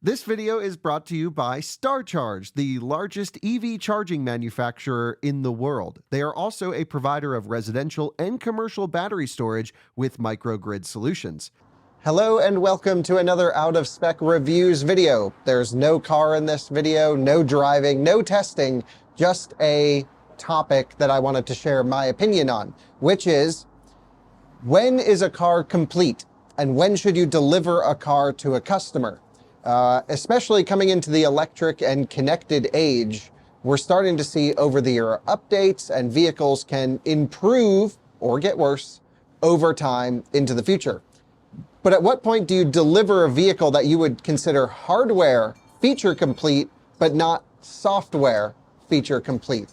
This video is brought to you by StarCharge, the largest EV charging manufacturer in the world. They are also a provider of residential and commercial battery storage with microgrid solutions. Hello and welcome to another Out of Spec Reviews video. There's no car in this video, no driving, no testing, just a topic that I wanted to share my opinion on, which is, when is a car complete? And when should you deliver a car to a customer? Especially coming into the electric and connected age, we're starting to see over-the-air updates, and vehicles can improve or get worse over time into the future. But at what point do you deliver a vehicle that you would consider hardware feature complete, but not software feature complete?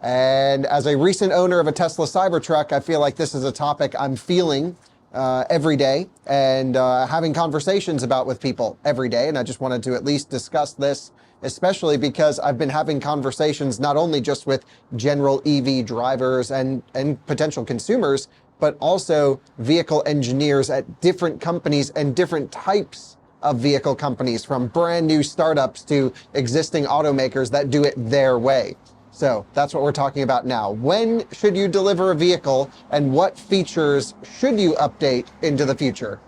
And as a recent owner of a Tesla Cybertruck, I feel like this is a topic I'm feeling every day and having conversations about with people every day. And I just wanted to at least discuss this, especially because I've been having conversations not only just with general EV drivers and potential consumers, but also vehicle engineers at different companies and different types of vehicle companies, from brand new startups to existing automakers that do it their way. So that's what we're talking about now. When should you deliver a vehicle, and what features should you update into the future?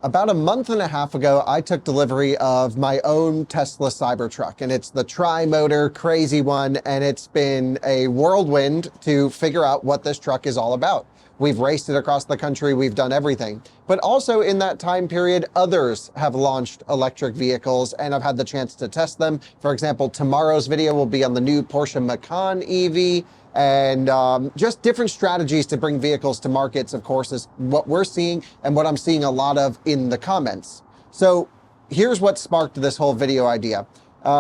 About a month and a half ago, I took delivery of my own Tesla Cybertruck, and it's the tri-motor crazy one, and it's been a whirlwind to figure out what this truck is all about. We've raced it across the country, we've done everything. But also in that time period, others have launched electric vehicles, and I've had the chance to test them. For example, tomorrow's video will be on the new Porsche Macan EV, and just different strategies to bring vehicles to markets, of course, is what we're seeing and what I'm seeing a lot of in the comments. So here's what sparked this whole video idea.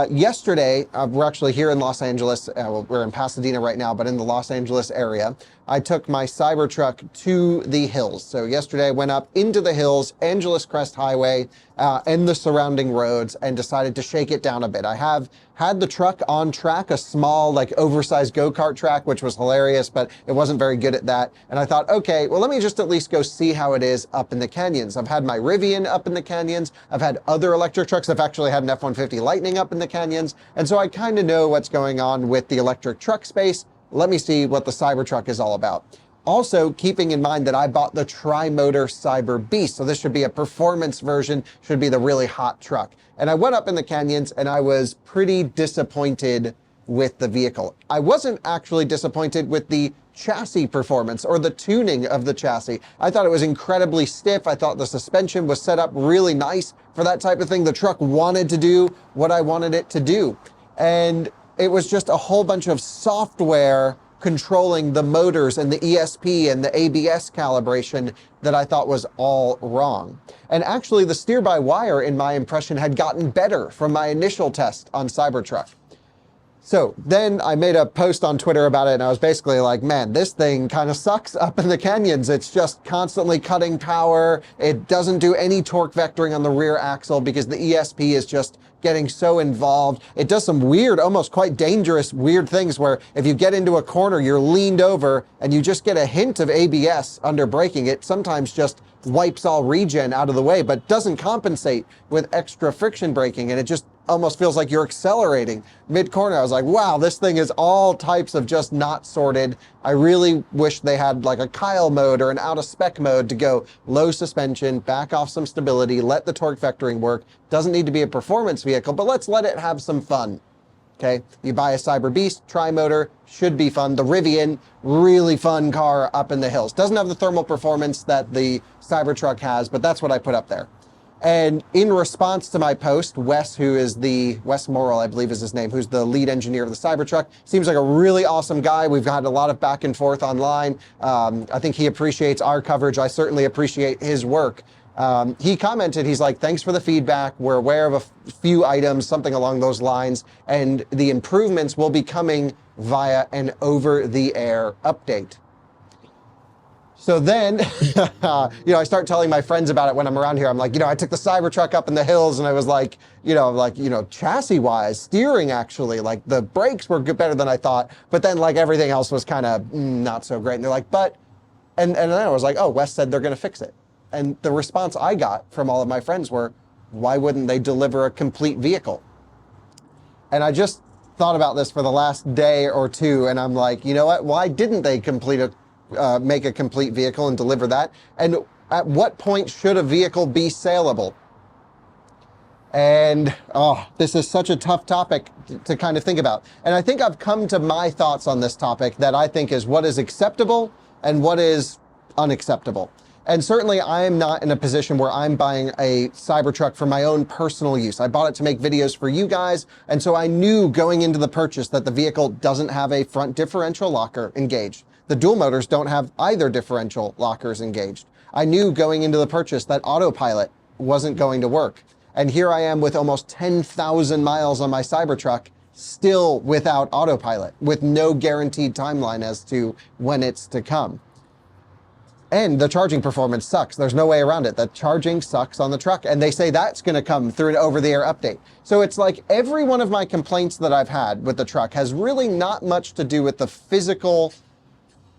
Yesterday, we're actually here in Los Angeles. Well, we're in Pasadena right now, but in the Los Angeles area, I took my Cybertruck to the hills. So yesterday I went up into the hills, Angeles Crest Highway, and the surrounding roads, and decided to shake it down a bit. I have had the truck on track, a small, like, oversized go-kart track, which was hilarious, but it wasn't very good at that. And I thought, okay, well, let me just at least go see how it is up in the canyons. I've had my Rivian up in the canyons. I've had other electric trucks. I've actually had an F-150 Lightning up in the canyons. And so I kind of know what's going on with the electric truck space. Let me see what the Cybertruck is all about. Also, keeping in mind that I bought the tri-motor Cyber Beast, so this should be a performance version, should be the really hot truck. And I went up in the canyons and I was pretty disappointed with the vehicle. I wasn't actually disappointed with the chassis performance or the tuning of the chassis. I thought it was incredibly stiff. I thought the suspension was set up really nice for that type of thing. The truck wanted to do what I wanted it to do. And it was just a whole bunch of software controlling the motors and the ESP and the ABS calibration that I thought was all wrong. And actually the steer-by-wire, in my impression, had gotten better from my initial test on Cybertruck. So then I made a post on Twitter about it, and I was basically like, man, this thing kind of sucks up in the canyons. It's just constantly cutting power. It doesn't do any torque vectoring on the rear axle because the ESP is just getting so involved. It does some weird, almost quite dangerous, weird things where if you get into a corner, you're leaned over and you just get a hint of ABS under braking. It sometimes just wipes all regen out of the way, but doesn't compensate with extra friction braking. And it just almost feels like you're accelerating mid-corner. I was like, wow, this thing is all types of just not sorted. I really wish they had like a Kyle mode or an out-of-spec mode to go low suspension, back off some stability, let the torque vectoring work. Doesn't need to be a performance vehicle, but let's let it have some fun. Okay, you buy a Cyber Beast, tri-motor, should be fun. The Rivian, really fun car up in the hills. Doesn't have the thermal performance that the Cybertruck has, but that's what I put up there. And in response to my post, Wes Morrill, I believe is his name, who's the lead engineer of the Cybertruck, seems like a really awesome guy. We've had a lot of back and forth online. I think he appreciates our coverage. I certainly appreciate his work. He commented, he's like, thanks for the feedback. We're aware of a few items, something along those lines, and the improvements will be coming via an over-the-air update. So then, I start telling my friends about it when I'm around here. I'm like, I took the Cybertruck up in the hills, and I was like, chassis-wise, steering actually, like the brakes were better than I thought, but then like everything else was kind of not so great. And they're like, but And then I was like, oh, Wes said they're going to fix it. And the response I got from all of my friends were, why wouldn't they deliver a complete vehicle? And I just thought about this for the last day or two, and I'm like, you know what? Why didn't they make a complete vehicle and deliver that? And at what point should a vehicle be saleable? And this is such a tough topic to kind of think about. And I think I've come to my thoughts on this topic that I think is what is acceptable and what is unacceptable. And certainly I am not in a position where I'm buying a Cybertruck for my own personal use. I bought it to make videos for you guys. And so I knew going into the purchase that the vehicle doesn't have a front differential locker engaged. The dual motors don't have either differential lockers engaged. I knew going into the purchase that autopilot wasn't going to work. And here I am with almost 10,000 miles on my Cybertruck, still without autopilot, with no guaranteed timeline as to when it's to come. And the charging performance sucks. There's no way around it. The charging sucks on the truck. And they say that's going to come through an over-the-air update. So it's like every one of my complaints that I've had with the truck has really not much to do with the physical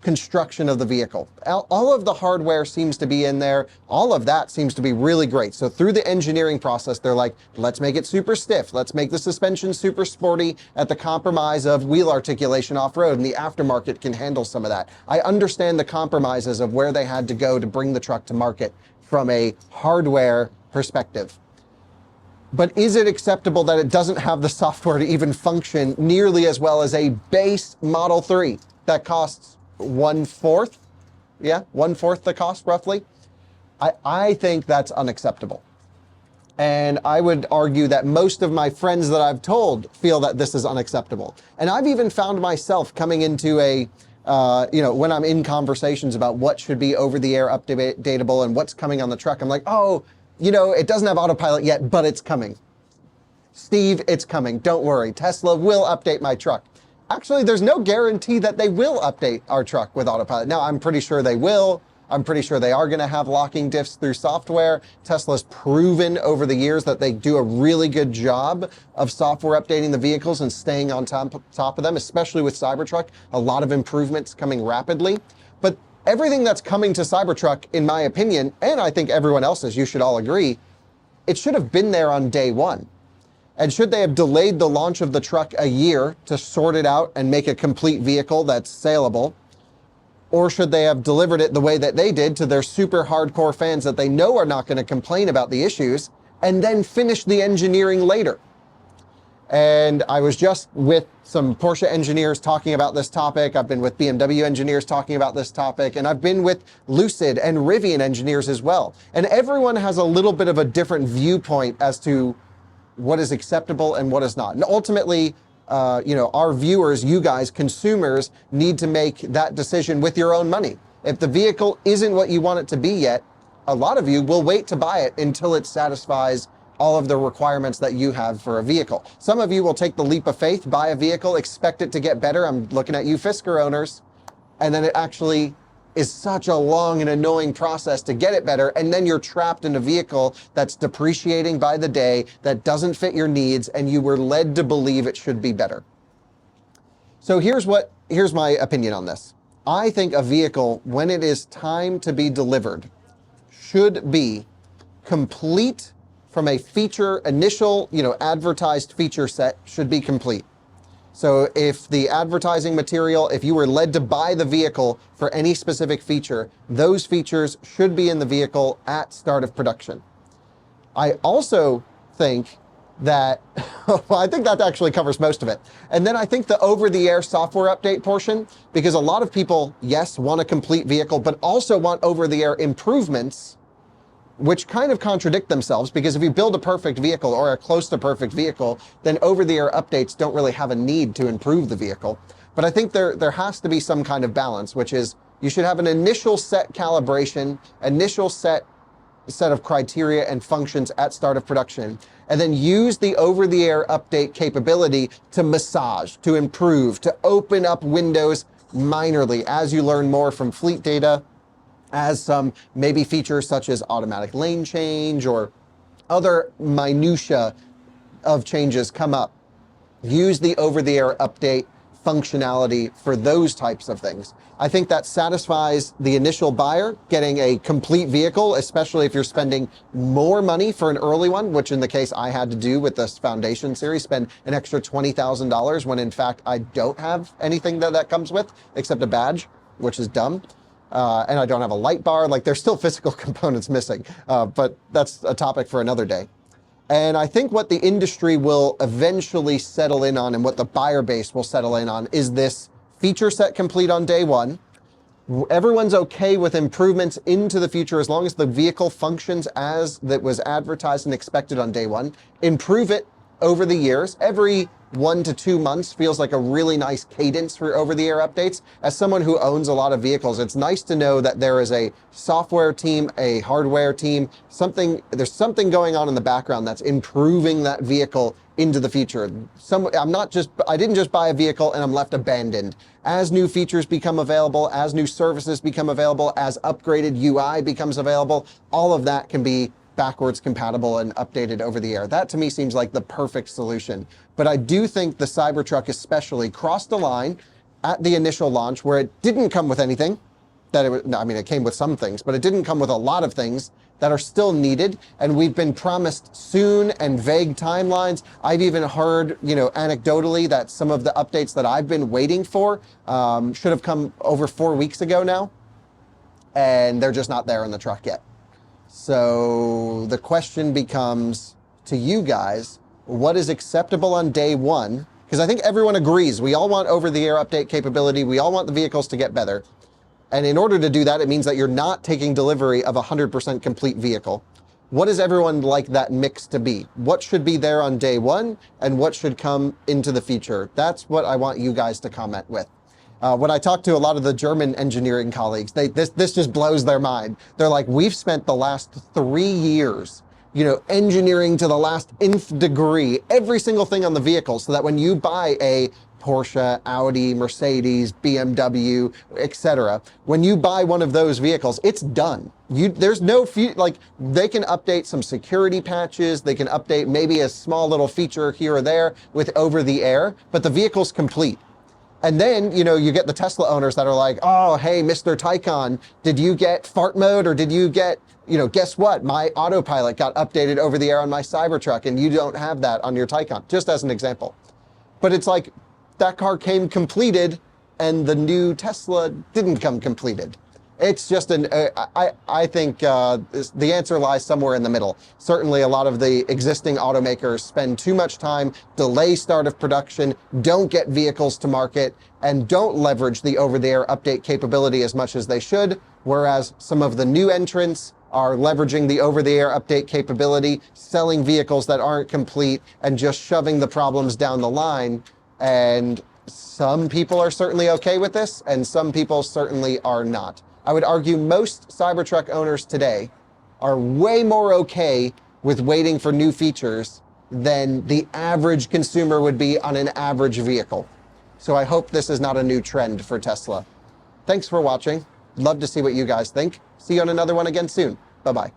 construction of the vehicle. All of the hardware seems to be in there. All of that seems to be really great. So through the engineering process, they're like, let's make it super stiff. Let's make the suspension super sporty at the compromise of wheel articulation off-road, and the aftermarket can handle some of that. I understand the compromises of where they had to go to bring the truck to market from a hardware perspective. But is it acceptable that it doesn't have the software to even function nearly as well as a base Model 3 that costs 1/4? Yeah, 1/4 the cost roughly. I think that's unacceptable. And I would argue that most of my friends that I've told feel that this is unacceptable. And I've even found myself coming into when I'm in conversations about what should be over-the-air updatable and what's coming on the truck, I'm like, oh, it doesn't have autopilot yet, but it's coming. Steve, it's coming. Don't worry. Tesla will update my truck. Actually, there's no guarantee that they will update our truck with autopilot. Now, I'm pretty sure they will. I'm pretty sure they are going to have locking diffs through software. Tesla's proven over the years that they do a really good job of software updating the vehicles and staying on top of them, especially with Cybertruck. A lot of improvements coming rapidly. But everything that's coming to Cybertruck, in my opinion, and I think everyone else's, you should all agree, it should have been there on day one. And should they have delayed the launch of the truck a year to sort it out and make a complete vehicle that's saleable? Or should they have delivered it the way that they did to their super hardcore fans that they know are not going to complain about the issues, and then finish the engineering later? And I was just with some Porsche engineers talking about this topic. I've been with BMW engineers talking about this topic, and I've been with Lucid and Rivian engineers as well. And everyone has a little bit of a different viewpoint as to what is acceptable and what is not. And ultimately, our viewers, you guys, consumers, need to make that decision with your own money. If the vehicle isn't what you want it to be yet, a lot of you will wait to buy it until it satisfies all of the requirements that you have for a vehicle. Some of you will take the leap of faith, buy a vehicle, expect it to get better. I'm looking at you Fisker owners. And then it actually is such a long and annoying process to get it better, and then you're trapped in a vehicle that's depreciating by the day, that doesn't fit your needs, and you were led to believe it should be better. So here's my opinion on this. I think a vehicle, when it is time to be delivered, should be complete from a initial advertised feature set should be complete. So if the advertising material, if you were led to buy the vehicle for any specific feature, those features should be in the vehicle at start of production. I also think that, I think that actually covers most of it. And then I think the over-the-air software update portion, because a lot of people, yes, want a complete vehicle, but also want over-the-air improvements, which kind of contradict themselves, because if you build a perfect vehicle or a close to perfect vehicle, then over-the-air updates don't really have a need to improve the vehicle. But I think there has to be some kind of balance, which is you should have an initial set calibration, initial set of criteria and functions at start of production, and then use the over-the-air update capability to massage, to improve, to open up windows minorly as you learn more from fleet data, as some maybe features such as automatic lane change or other minutia of changes come up. Use the over-the-air update functionality for those types of things. I think that satisfies the initial buyer getting a complete vehicle, especially if you're spending more money for an early one, which in the case I had to do with this Foundation series, spend an extra $20,000 when in fact I don't have anything that comes with except a badge, which is dumb. And I don't have a light bar. Like, there's still physical components missing, but that's a topic for another day. And I think what the industry will eventually settle in on and what the buyer base will settle in on is this feature set complete on day one. Everyone's okay with improvements into the future as long as the vehicle functions as that was advertised and expected on day one. Improve it over the years. Every 1 to 2 months feels like a really nice cadence for over-the-air updates. As someone who owns a lot of vehicles, it's nice to know that there is a software team, a hardware team, there's something going on in the background that's improving that vehicle into the future. I didn't just buy a vehicle and I'm left abandoned. As new features become available, as new services become available, as upgraded UI becomes available, all of that can be backwards compatible and updated over the air. That to me seems like the perfect solution. But I do think the Cybertruck especially crossed the line at the initial launch where it didn't come with anything. It came with some things, but it didn't come with a lot of things that are still needed. And we've been promised soon and vague timelines. I've even heard, anecdotally that some of the updates that I've been waiting for should have come over 4 weeks ago now. And they're just not there in the truck yet. So the question becomes to you guys, what is acceptable on day one? Because I think everyone agrees. We all want over-the-air update capability. We all want the vehicles to get better. And in order to do that, it means that you're not taking delivery of a 100% complete vehicle. What does everyone like that mix to be? What should be there on day one and what should come into the future? That's what I want you guys to comment with. When I talk to a lot of the German engineering colleagues, this just blows their mind. They're like, we've spent the last 3 years, engineering to the last nth degree, every single thing on the vehicle so that when you buy a Porsche, Audi, Mercedes, BMW, etc. When you buy one of those vehicles, it's done. There's no, they can update some security patches. They can update maybe a small little feature here or there with over the air, but the vehicle's complete. And then, you get the Tesla owners that are like, oh, hey, Mr. Taycan, did you get fart mode or did you get, guess what? My autopilot got updated over the air on my Cybertruck and you don't have that on your Taycan, just as an example. But it's like that car came completed and the new Tesla didn't come completed. It's just I think the answer lies somewhere in the middle. Certainly a lot of the existing automakers spend too much time, delay start of production, don't get vehicles to market, and don't leverage the over-the-air update capability as much as they should, whereas some of the new entrants are leveraging the over-the-air update capability, selling vehicles that aren't complete, and just shoving the problems down the line. And some people are certainly okay with this, and some people certainly are not. I would argue most Cybertruck owners today are way more okay with waiting for new features than the average consumer would be on an average vehicle. So I hope this is not a new trend for Tesla. Thanks for watching. Love to see what you guys think. See you on another one again soon. Bye-bye.